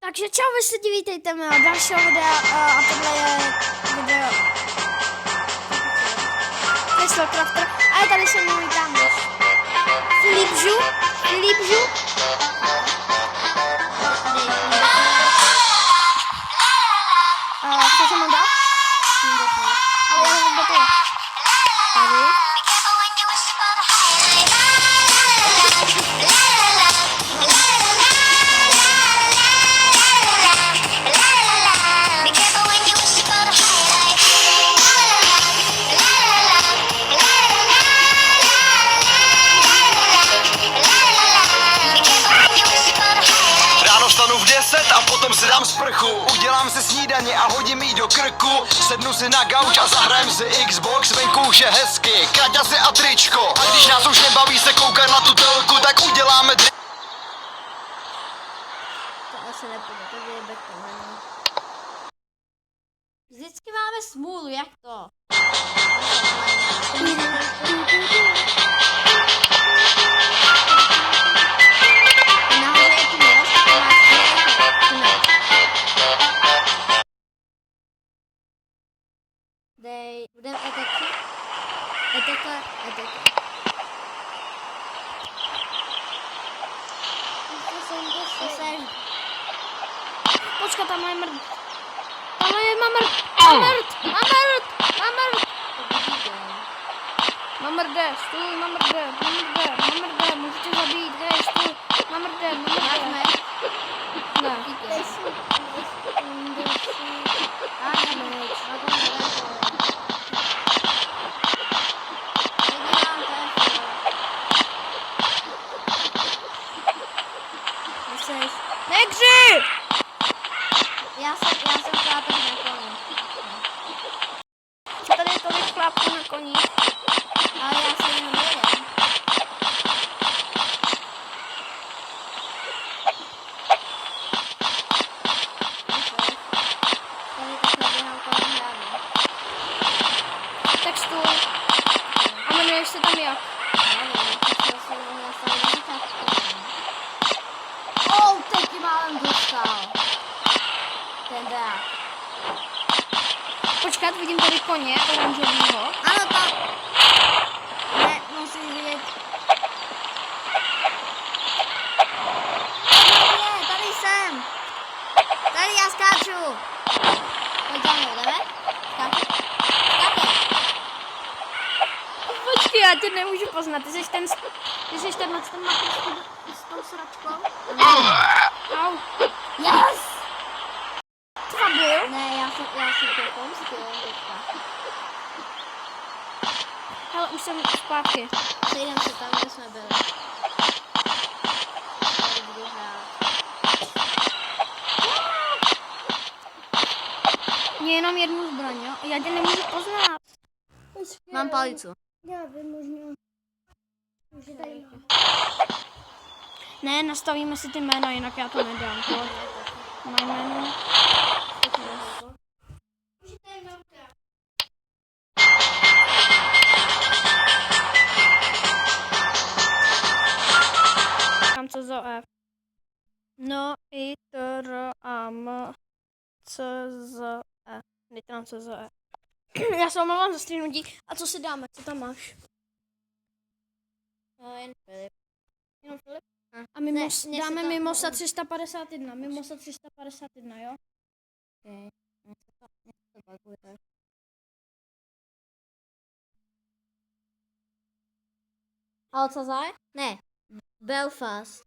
Takže čau, vy se vítejte na dalšího videa a tohle je video Crystal Crafter a je tady se mnou kámoš Filip Žu. Co jsem mu dal? Ale já nevím, to tady. Vstanu v 10 a potom si dám sprchu. Udělám si snídaně a hodím jí do krku. Sednu si na gauč a zahrajem si Xbox. Venku už je hezky, kraťasy a tričko. A když nás už nebaví se koukat na tu telku, tak uděláme To asi nepůjde, to je bekovaný. Vždycky máme smůlu, jak to? Budeme attacky. Počkat, tam je mrd. Tam je mamrt. Mamrde, stůj, mamrde, můžete zabít, hej, stůj, mamrde. Ne. Nekři! Já jsem chlápek na koni. Tady je tolik chlápků na koni. Ale já se jenom nejem. Tak stůl. A jmenuješ se tam jak? Teď ti málem dostal. Ten dák. Počkat, vidím tady koně oranžovýho. Ano, tam. Ne, musíš vidět. Ne, tady jsem. Tady já skáču. Pojď za mnou, jdeme? Skáču. Počkej, já tě nemůžu poznat. Ty jsi tenhle s tou sračkou. Au. Yes! Co tam byl? Ne, já jsem pomstil teďka. Hele, už jsem zpátky. Sejdem se tam, kde jsme byli. Tady budu hrát. Mě jenom jednu zbraň, jo? Já tě nemůžu poznat. Mám palicu. Já vím, možná. Ne, nastavíme si ty jména, jinak já to nedám. Moje jméno. Tam co za F. No i tr a m c z e. Netrám co za E. Já se omlouvám za stříhnutí. A co si dáme? Co tam máš? No, jen Filip. Jenom Filip? A dáme Mimosa 351. Mimosa 351, jo? Okay. To baguje. Alcazar? Ne. Belfast.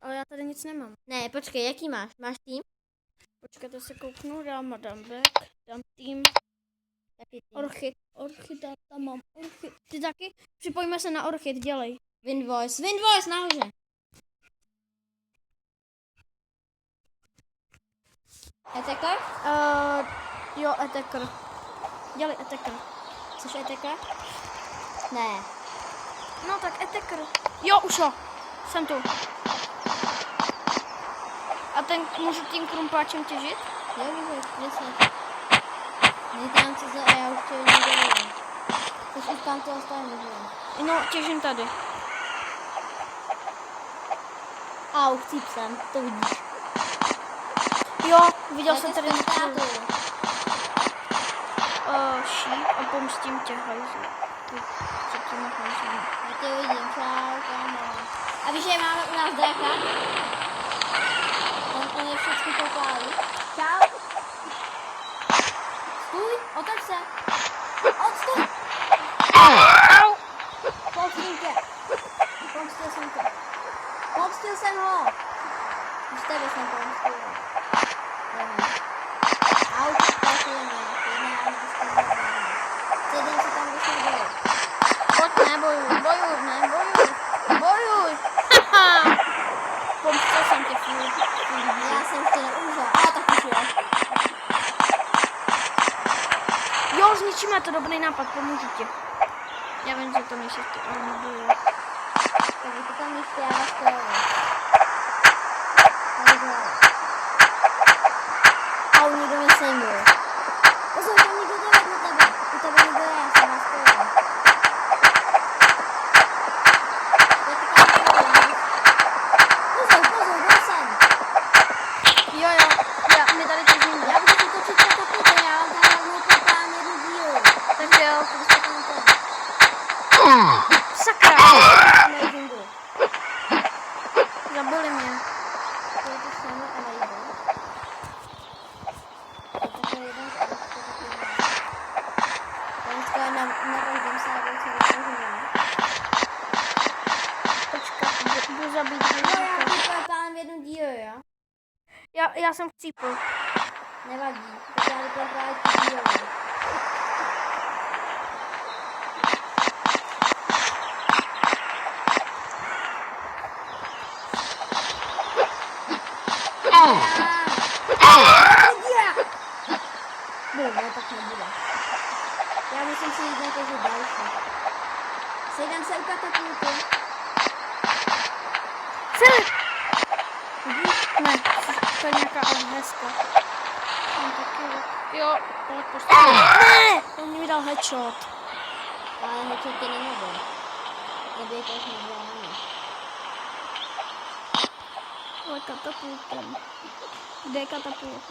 Ale já tady nic nemám. Ne, počkej, jaký máš? Máš tým? Počkejte, se kouknu, dám Beck, dám tým. Orchid, tam mám Orchid. Ty taky? Připojíme se na Orchid, dělej. Wind voice nahoře. Attacker? Jo, attacker. Dělej attacker. Chceš attacker? Ne. No tak attacker. Jo, už jo. Jsem tu. A ten můžu tím krumpáčem těžit? Jo, můžu, jasně. Nejtám co za já už tě nedělám. Což už tam to ostane, no, těžím tady. Au, chcíp jsem, to vidíš. Jo, viděl jsem tady tátu. šíp a pomstím tě, hajzlu. Co tě nehajzlu? Já tě uvidím, čau, kámo. A víš, že máme u nás draka? On je všechny popálí. Čau. Stůj, otoč se. Odstup. Au! Pomstil tě. Pomstil jsem tě. Pomstil jsem ho. Už tebe jsem pomstil. Jdeme. Au, tak jdeme. Sedím si tam, když nebyl. Pojď, bojuj. Haha. Pomstil jsem tě, furt. Já jsem tě neumřel. A tak už jo. Jo, zničíme, to dobrý nápad, pomůžu ti. Já vím, že to nejsi ty, ale nebudu. Takže to tam ještě já vás koju. Tady dole. Au, nikdo mě sejmul. Pozor, tam někdo jde vedle tebe. U tebe někdo je, já jsem vás koju. Pozor, jde sem. Jo, my tady to zmíníme. Já budu si točit katapulty, já vám tady rovnou popálím jednu díru. Takže jo, Prostě tam to. sakra. Amazingu. Zabili mě. To je to samé Amazing. To je takový jeden z Dneska je na každém serveru, co vytvoříme. Počkat, budu zabít. No já ti popálím jednu díru, jo? Já jsem chcípl. Nevadí, tak já vyplácám tu díru. No, tak nebude. Já musím si jít na to, že další. Sejdem se u katapulty. Filip! Ne, to je nějaká adheska. Tam taky. Jo, tohle postavím. Ne! On mi dal headshot. Ale headshot tě nemohl. Neběj to už nezvládne. Ale katapultem. Kde je katapult?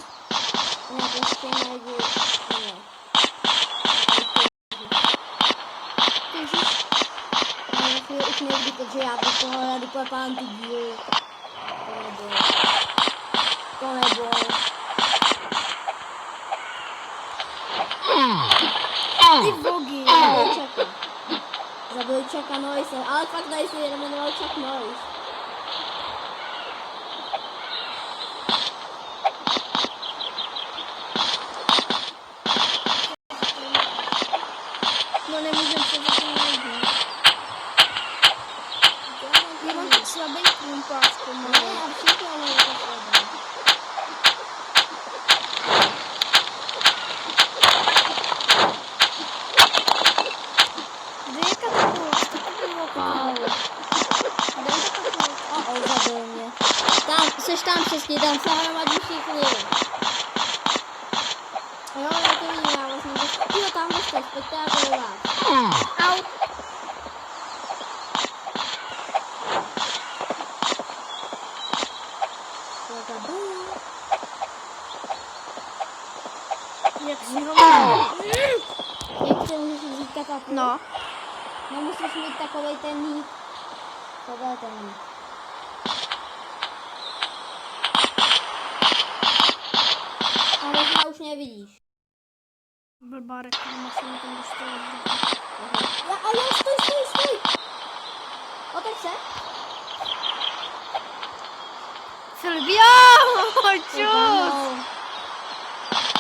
Ne, prostě najdu. Ne. Ježiš. Ale chvíli už nevidí, protože já po toho jdu popálím ty díly. To nebo. Ty vogy. Zabili Chucka Norrise, ale fakt tady se jmenoval Chuck Norris. No nemůžem se za tím najít. Já mám tak slabý krumpář, Ne, a všichni mají to slabé. Kde je katapult? To bylo katapult. Kde je katapult? Zabil mě. Tam, seš tam přesně, tam se hromadí všichni. Jo, já to vidím, já vlastně dostat. Jo, tam dostat, pojďte já to do vás. Au. To zabil. Jak si ho mám? Jak se můžeš vzít katapult? No. Nemusíš mít takovej ten hit. Tohle je ten hit. A možná už nevidíš. Blbá reklama se mi tam dostala. A jo, stůj! Otoč se. Filip, jo! Čus!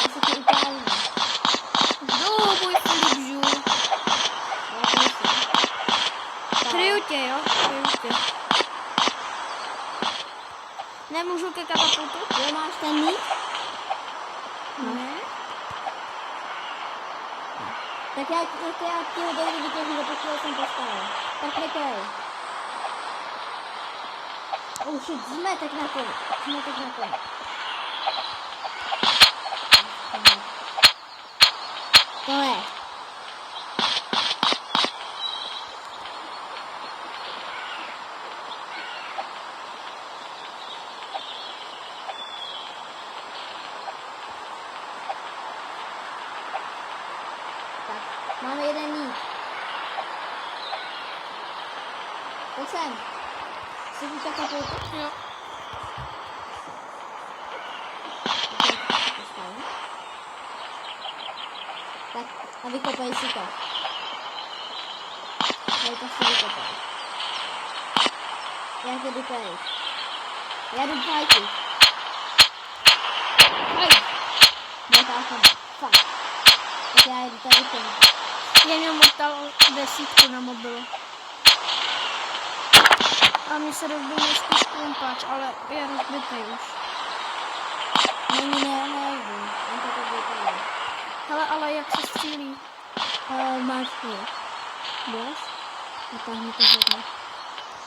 Já se ti upálím. Jdu, můj Filip, žů. Kryju tě, jo? Kryju tě. Nemůžu ke katapultu? Jo, máš ten hit? Ne. Tak já ti ho dojdu vytěžit, protože jsem postavil. Tak nekej. Už zmetek na koni. To je. sem. Jsi tu taká půlka? Jo. Tak a vykopej si to. Tady to si vykopej. Já to jdu pryč. Já jdu fajky. Fajk. Mortal Fakt. Tak já jdu tady pryč. Já měl Mortal 10 na mobilu. A mi se rozbil spíš krumpač, ale je rozbitý už. Není nerozbím. On to bude tady. Hele, ale jak se střílí? Máš tu. Běž. Natáhni to hodně.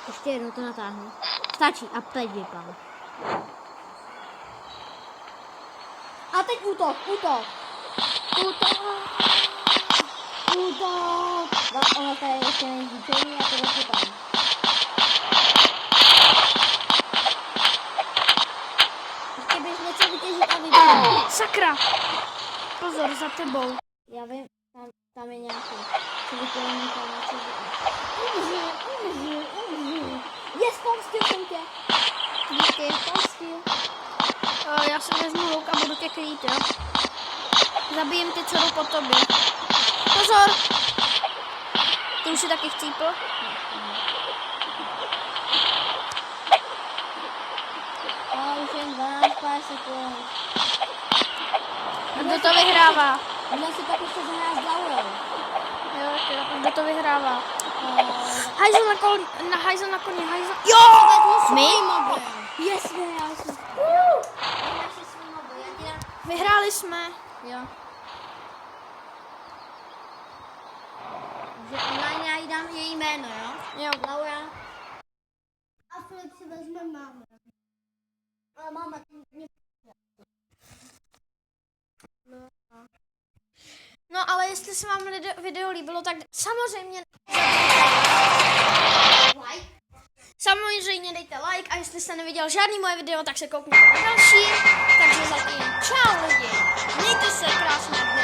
Ještě jednou to natáhni. Stačí. A teď vypal. A teď útok. Útok. Ono tady ještě není zničený a to vypal. Ještě bys něco vytěžit a vypal. Sakra! Pozor, za tebou. Já vím, tam je nějaký. Co vytěžení tam něco Umři. Yes, pomstil jsem tě. Díky, pomstil. Já si vezmu luk a budu tě krýt, jo? Zabijem ty, co jdou po tobě. Pozor! Ty už si taky chcípl? Už jen 12 pár sekund. A kdo to vyhrává? Můžeme si pak ještě zahrát s Laurou. Jo, kdo to vyhrává? Hajzel na koni, hajzel. Jo! My? Yes, vyhráli jsme. Našli svůj mobil, já ti dám. Vyhráli jsme. Jo. Že online já jí dám její jméno, jo? Jo. Laura. A Filip si vezme mámu. Ale máma mě... No ale jestli se vám video líbilo, tak samozřejmě dejte like a jestli jste neviděl žádný moje video, tak se koukněte na další. Takže zatím čau lidi, mějte se krásně.